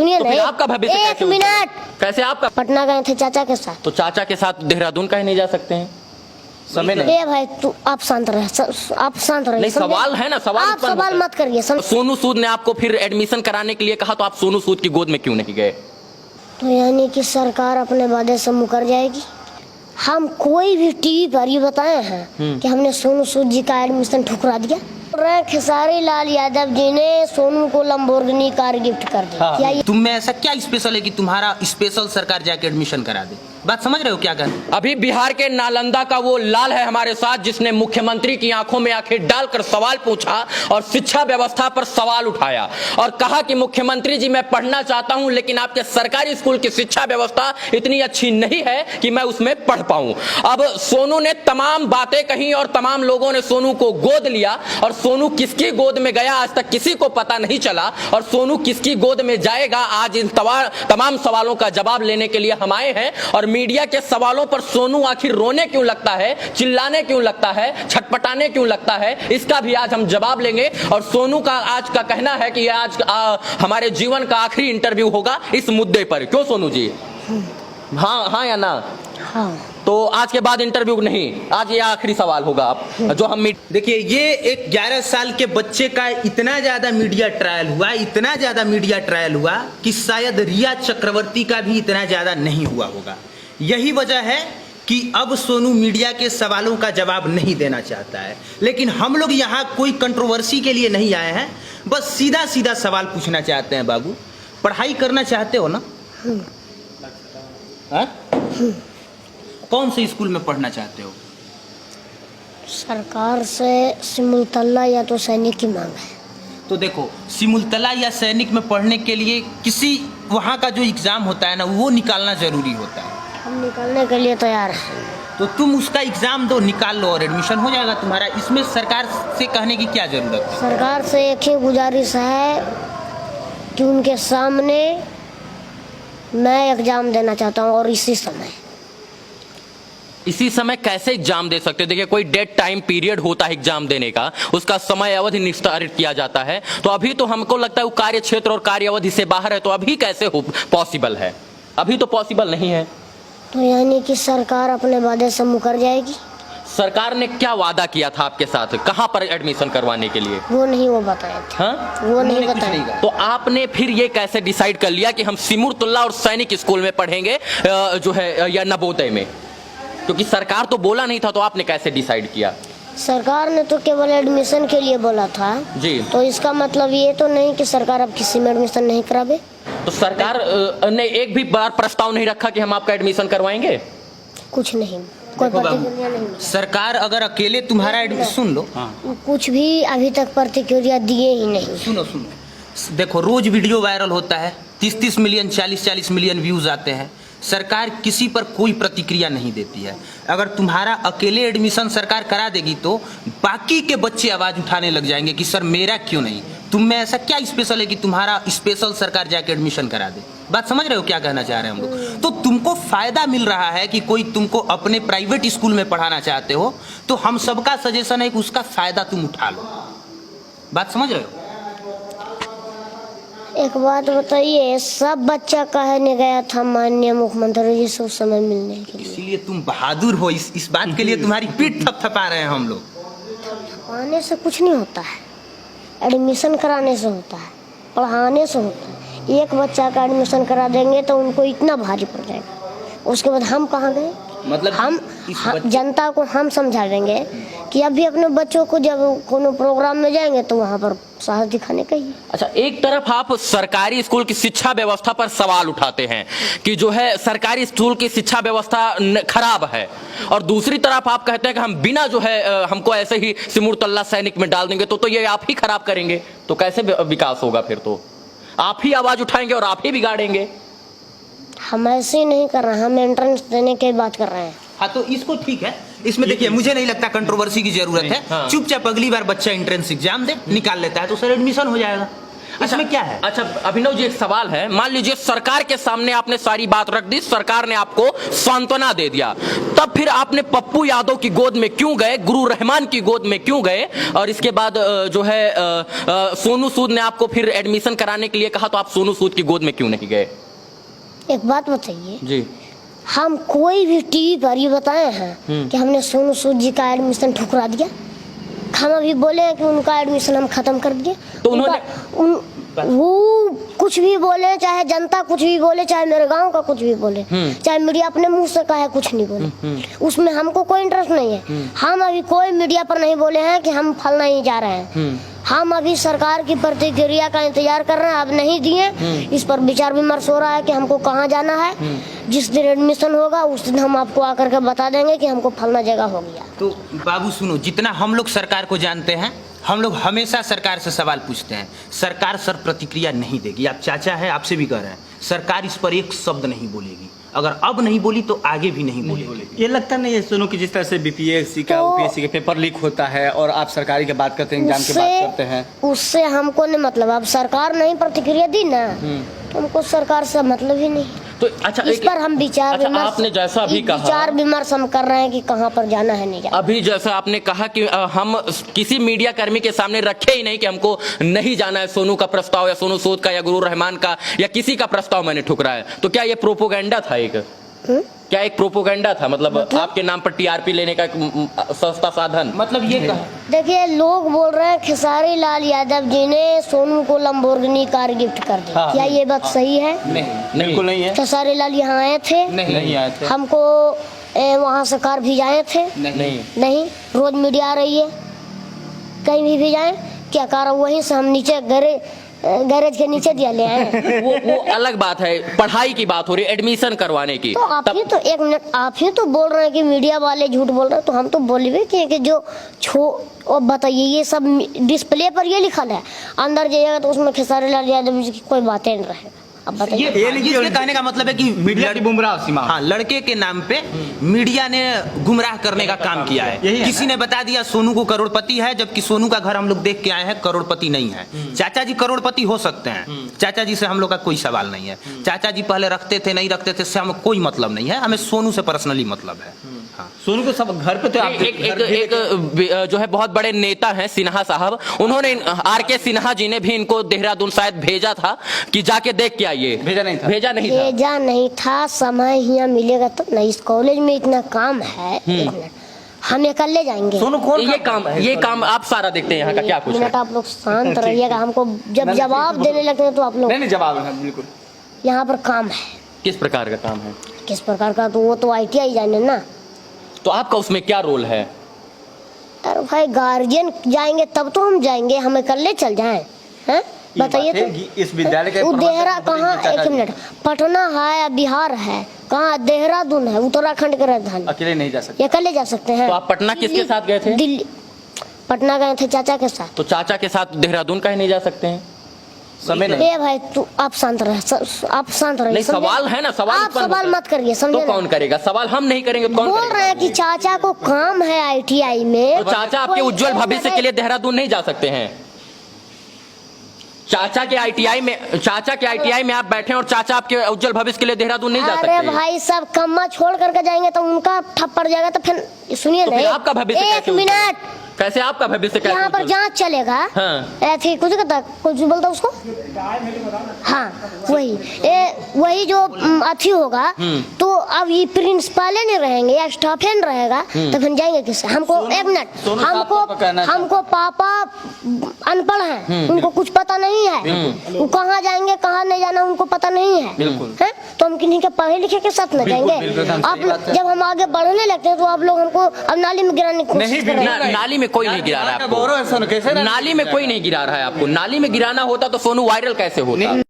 सुनिए तो फिर आपका भविष्य एक कैसे मिनट, कैसे आपका? पटना गए थे चाचा के साथ। तो चाचा के साथ देहरादून काहे नहीं जा सकते हैं? समय नहीं। ए भाई तू आप शांत रहे, आप शांत रहिए। नहीं, सवाल है ना, सवाल आप सवाल मत करिए। सोनू सूद ने आपको फिर एडमिशन कराने के लिए कहा, तो आप सोनू सूद की गोद में क्यों नहीं गए? तो यानी कि सरकार अपने वादे से मुकर जाएगी। हम कोई भी टीवी पर ये बताए हैं कि हमने सोनू सूद जी का एडमिशन ठुकरा दिया। खेसारी लाल यादव जी ने सोनू को लंबोर्गिनी कार गिफ्ट कर दी। हाँ। क्या ये तुम में ऐसा क्या स्पेशल है कि तुम्हारा स्पेशल सरकार जाके एडमिशन करा दे? बात समझ रहे हो क्या कर? अभी बिहार के नालंदा का वो लाल है हमारे साथ, जिसने मुख्यमंत्री की आंखों में आंखें डालकर सवाल पूछा और शिक्षा व्यवस्था पर सवाल उठाया और कहा कि मुख्यमंत्री जी मैं पढ़ना चाहता हूं, लेकिन आपके सरकारी स्कूल की शिक्षा व्यवस्था इतनी अच्छी नहीं है कि मैं उसमें पढ़ पाऊं। अब सोनू ने तमाम बातें कही और तमाम लोगों ने सोनू को गोद लिया, और सोनू किसकी गोद में गया आज तक किसी को पता नहीं चला, और सोनू किसकी गोद में जाएगा आज इन तमाम सवालों का जवाब लेने के लिए हम आए हैं। और मीडिया के सवालों पर सोनू आखिर रोने क्यों लगता है, चिल्लाने क्यों लगता है, छटपटाने क्यों लगता है, इसका भी आज हम जवाब लेंगे। और सोनू का आज का कहना है कि आज हमारे जीवन का आखिरी इंटरव्यू होगा इस मुद्दे पर। क्यों सोनू जी? हाँ हाँ या ना? हाँ। तो आज के बाद इंटरव्यू नहीं, आज ये आखिरी सवाल होगा आप जो हम देखिए, ये एक 11 साल के बच्चे का इतना ज्यादा मीडिया ट्रायल हुआ, इतना ज्यादा मीडिया ट्रायल हुआ कि शायद रिया चक्रवर्ती का भी इतना ज्यादा नहीं हुआ होगा। यही वजह है कि अब सोनू मीडिया के सवालों का जवाब नहीं देना चाहता है। लेकिन हम लोग यहाँ कोई कंट्रोवर्सी के लिए नहीं आए हैं, बस सीधा सीधा सवाल पूछना चाहते हैं। बाबू, पढ़ाई करना चाहते हो ना? कौन से स्कूल में पढ़ना चाहते हो? सरकार से सिमुलतला या तो सैनिक की मांग है। तो देखो, सिमुलतला या सैनिक में पढ़ने के लिए किसी वहाँ का जो एग्ज़ाम होता है ना, वो निकालना ज़रूरी होता है। हम निकालने के लिए तैयार हैं। तो तुम उसका एग्ज़ाम दो, निकाल लो और एडमिशन हो जाएगा तुम्हारा। इसमें सरकार से कहने की क्या ज़रूरत है? सरकार से एक ही गुजारिश है कि उनके सामने मैं एग्जाम देना चाहता हूँ, और इसी समय कैसे एग्जाम दे सकते हैं? देखिए, कोई डेट टाइम पीरियड होता है एग्जाम देने का, उसका समय अवधि निर्धारित किया जाता है। तो अभी तो हमको लगता है वो कार्य क्षेत्र और कार्य अवधि से बाहर है, तो अभी कैसे पॉसिबल है? अभी तो पॉसिबल नहीं है। तो यानी कि सरकार अपने वादे से मुकर जाएगी। सरकार ने क्या वादा किया था आपके साथ, कहां पर एडमिशन करवाने के लिए? वो बताया था। हाँ? वो नहीं बताया। तो आपने फिर ये कैसे डिसाइड कर लिया कि हम सिमुलतुल्ला और सैनिक स्कूल में पढ़ेंगे जो है, या नवोदय में? क्योंकि सरकार तो बोला नहीं था, तो आपने कैसे डिसाइड किया? सरकार ने तो केवल एडमिशन के लिए बोला था जी। तो इसका मतलब ये तो नहीं कि सरकार अब किसी में एडमिशन नहीं करावे। तो सरकार ने एक भी बार प्रस्ताव नहीं रखा कि हम आपका एडमिशन करवाएंगे? कुछ नहीं, कोई प्रतिक्रिया नहीं। सरकार अगर अकेले तुम्हारा एडमिशन, सुन लो, कुछ भी अभी तक प्रतिक्रिया दिए ही नहीं। सुनो, देखो, रोज वीडियो वायरल होता है, 30-30 मिलियन 40-40 मिलियन व्यूज आते हैं। सरकार किसी पर कोई प्रतिक्रिया नहीं देती है। अगर तुम्हारा अकेले एडमिशन सरकार करा देगी तो बाकी के बच्चे आवाज़ उठाने लग जाएंगे कि सर मेरा क्यों नहीं। तुम में ऐसा क्या स्पेशल है कि तुम्हारा स्पेशल सरकार जाके एडमिशन करा दे? बात समझ रहे हो क्या कहना चाह रहे हैं हम लोग? तो तुमको फायदा मिल रहा है कि कोई तुमको अपने प्राइवेट स्कूल में पढ़ाना चाहते हो, तो हम सबका सजेशन है कि उसका फायदा तुम उठा लो। बात समझ रहे हो? एक बात बताइए, सब बच्चा कहने गया था माननीय मुख्यमंत्री जी से उस समय मिलने के लिए। इसीलिए तुम बहादुर हो, इस बात के लिए तुम्हारी पीठ थपथपा रहे हैं हम लोग। पढ़ाने से कुछ नहीं होता है, एडमिशन कराने से होता है, पढ़ाने से होता है। एक बच्चा का एडमिशन करा देंगे तो उनको इतना भारी पड़ जाएगा, उसके बाद हम कहाँ गए? मतलब हम जनता को हम समझा देंगे कि अभी अपने बच्चों को जब कोनो प्रोग्राम में जाएंगे तो वहाँ पर साहस दिखाने का ही। अच्छा, एक तरफ आप सरकारी स्कूल की शिक्षा व्यवस्था पर सवाल उठाते हैं कि जो है सरकारी स्कूल की शिक्षा व्यवस्था खराब है, और दूसरी तरफ आप कहते हैं कि हम बिना जो है हमको ऐसे ही सिमुलतला सैनिक में डाल देंगे तो ये आप ही खराब करेंगे। तो कैसे विकास होगा? फिर तो आप ही आवाज उठाएंगे और आप ही बिगाड़ेंगे। हम ऐसे ही नहीं कर रहे हैं, हम एंट्रेंस देने की बात कर रहे हैं। हाँ, तो इसको ठीक है, इसमें देखिए मुझे नहीं लगता कंट्रोवर्सी की जरूरत है। हाँ। चुपचाप अगली बार बच्चा एंट्रेंस एग्जाम दे, निकाल लेता है तो सर एडमिशन हो जाएगा। इसमें क्या है? अच्छा अभिनव जी, एक सवाल है, मान लीजिए सरकार के सामने आपने सारी बात रख दी, सरकार ने आपको सांत्वना दे दिया, तब फिर आपने पप्पू यादव की गोद में क्यों गए, गुरु रहमान की गोद में क्यों गए, और इसके बाद जो है सोनू सूद ने आपको फिर एडमिशन कराने के लिए कहा, तो आप सोनू सूद की गोद में क्यों नहीं गए? एक बात बताइए जी, हम कोई भी टीवी पर ये बताए हैं कि हमने सोनू सूद जी का एडमिशन ठुकरा दिया? हम अभी बोले हैं कि उनका एडमिशन हम खत्म कर दिए। तो उन्होंने वो कुछ भी बोले, चाहे जनता कुछ भी बोले, चाहे मेरे गांव का कुछ भी बोले, चाहे मीडिया अपने मुंह से कहे कुछ नहीं बोले, उसमें हमको कोई इंटरेस्ट नहीं है। हम अभी कोई मीडिया पर नहीं बोले हैं कि हम फलना ही जा रहे हैं। हम अभी सरकार की प्रतिक्रिया का इंतजार कर रहे हैं, अब नहीं दिए। इस पर विचार विमर्श हो रहा है कि हमको कहाँ जाना है। जिस दिन एडमिशन होगा उस दिन हम आपको आकर के बता देंगे कि हमको फलना जगह हो गया। तो बाबू सुनो, जितना हम लोग सरकार को जानते हैं, हम लोग हमेशा सरकार से सवाल पूछते हैं, सरकार सर प्रतिक्रिया नहीं देगी। आप चाचा है, आपसे भी कह रहे हैं, सरकार इस पर एक शब्द नहीं बोलेगी। अगर अब नहीं बोली तो आगे भी नहीं बोलेगी। ये लगता नहीं है सोनू की जिस तरह से बीपीएससी का यूपीएससी के पेपर लीक होता है और आप सरकारी की बात करते हैं, एग्जाम की बात करते हैं, उससे हमको नहीं मतलब। अब सरकार नहीं प्रतिक्रिया दी ना, तो हमको सरकार से मतलब ही नहीं। तो अच्छा इस पर हम विचार विमर्श, आपने जैसा अभी कहा, विचार विमर्श हम कर रहे हैं कि कहाँ पर जाना है, नहीं जाना। अभी जैसा आपने कहा कि हम किसी मीडिया कर्मी के सामने रखे ही नहीं कि हमको नहीं जाना है सोनू का प्रस्ताव या सोनू सूद का या गुरु रहमान का या किसी का प्रस्ताव मैंने ठुकरा है, तो क्या ये प्रोपोगेंडा था? क्या एक प्रोपोगेंडा था? मतलब आपके नाम पर टीआरपी लेने का एक सस्ता साधन? मतलब ये कहा, देखिए लोग बोल रहे हैं खेसारी लाल यादव जी ने सोनू को लंबोर्गिनी कार गिफ्ट कर दी। क्या ये बात सही है? नहीं, बिल्कुल नहीं है। खेसारी लाल यहाँ आए थे? नहीं आए थे। हमको वहाँ से कार भिजाए थे? नहीं। रोज मीडिया आ रही है, कहीं भी भिजाए क्या कार? वहीं से हम नीचे गैरेज के नीचे दिया ले आए। वो अलग बात है, पढ़ाई की बात हो रही है, एडमिशन करवाने की। तो आप ही तो एक मिनट, आप ही तो बोल रहे हैं कि मीडिया वाले झूठ बोल रहे हैं, तो हम तो बोलबे कि जो और बताइए, ये सब डिस्प्ले पर ये लिखा है, अंदर जाइएगा तो उसमें खेसारी लाल यादव जी की कोई बातें नहीं रहेगा। अब बताइए, ये कहने का मतलब है कि मीडिया की गुमराह सीमा। हाँ, लड़के के नाम पे मीडिया ने गुमराह करने का काम किया है। किसी ने बता दिया सोनू को करोड़पति है, जबकि सोनू का घर हम लोग देख के आए हैं, करोड़पति नहीं है। चाचा जी करोड़पति हो सकते हैं, चाचा जी से हम लोग का कोई सवाल नहीं है। चाचा जी पहले रखते थे नहीं रखते थे, इससे हमें कोई मतलब नहीं है, हमें सोनू से पर्सनली मतलब है। हाँ, सोनू को सब घर पे तो एक जो है बहुत बड़े नेता हैं सिन्हा साहब, उन्होंने आरके सिन्हा जी ने भी इनको देहरादून शायद भेजा था कि जाके देख के आइए। भेजा नहीं था। समय ही मिलेगा तब तो। नहीं, इस कॉलेज में इतना काम है, हम अकेले जाएंगे। सोनू कौन ये काम आप सारा देखते हैं यहाँ का क्या कुछ है? आप लोग शांत रहिएगा, हमको जब जवाब देने लगते हैं तो आप लोग नहीं जवाब है बिल्कुल। यहाँ पर काम है। किस प्रकार का काम है? किस प्रकार का? तो वो तो ITI जाने ना। तो आपका उसमें क्या रोल है? अरे भाई गार्जियन जाएंगे तब तो हम जाएंगे, हम अकेले चल जाएं? हैं बताइए तो। इस विद्यालय का देहरा कहाँ? एक मिनट, पटना है या बिहार है? कहाँ? देहरादून है, उत्तराखंड की राजधानी। अकेले नहीं जा सकते। अकेले जा सकते हैं। तो आप पटना किसके साथ गए थे? दिल्ली। पटना गए थे चाचा के साथ। तो चाचा के साथ देहरादून काहे नहीं जा सकते हैं? समय नहीं। ए भाई तू आप शांत रहे, आप शांत रहिए। नहीं, सवाल है ना, सवाल आप सवाल मत करिए, समझे? तो कौन करेगा सवाल? हम नहीं करेंगे तो कौन बोल करेगा? रहे हैं कि चाचा को काम है ITI में। तो चाचा आपके उज्जवल भविष्य के लिए देहरादून नहीं जा सकते हैं? चाचा के ITI में आप बैठे और चाचा आपके उज्जवल भविष्य के लिए देहरादून नहीं जा सकते? अरे भाई सब कम्मा छोड़ करके जाएंगे तो उनका ठप्पड़ जाएगा, तो फिर सुनिए तो ना, आपका भविष्य एक मिनट, कैसे आपका भविष्य कैसे? यहाँ पर जांच चलेगा। हाँ। ऐसे कुछ कहता, कुछ बोलता उसको। हाँ वही जो अथी होगा, तो अब ये प्रिंसिपल नहीं रहेंगे या स्टाफ नहीं रहेगा, तो फिर जाएंगे किससे? हमको एक मिनट, हमको पापा अनपढ़ हैं, उनको कुछ पता नहीं है, वो कहाँ जाएंगे कहाँ नहीं जाना उनको पता नहीं है, तो हम किन्हीं के पढ़े लिखे के साथ न जाएंगे? आप जब हम आगे बढ़ने लगते हैं तो आप लोग हमको अब नाली में गिराने की कोशिश कर रहे हैं। नाली में कोई नहीं गिरा रहा है आपको। नाली में कोई नहीं गिरा रहा है आपको। नाली में गिराना होता तो सोनू वायरल कैसे होता?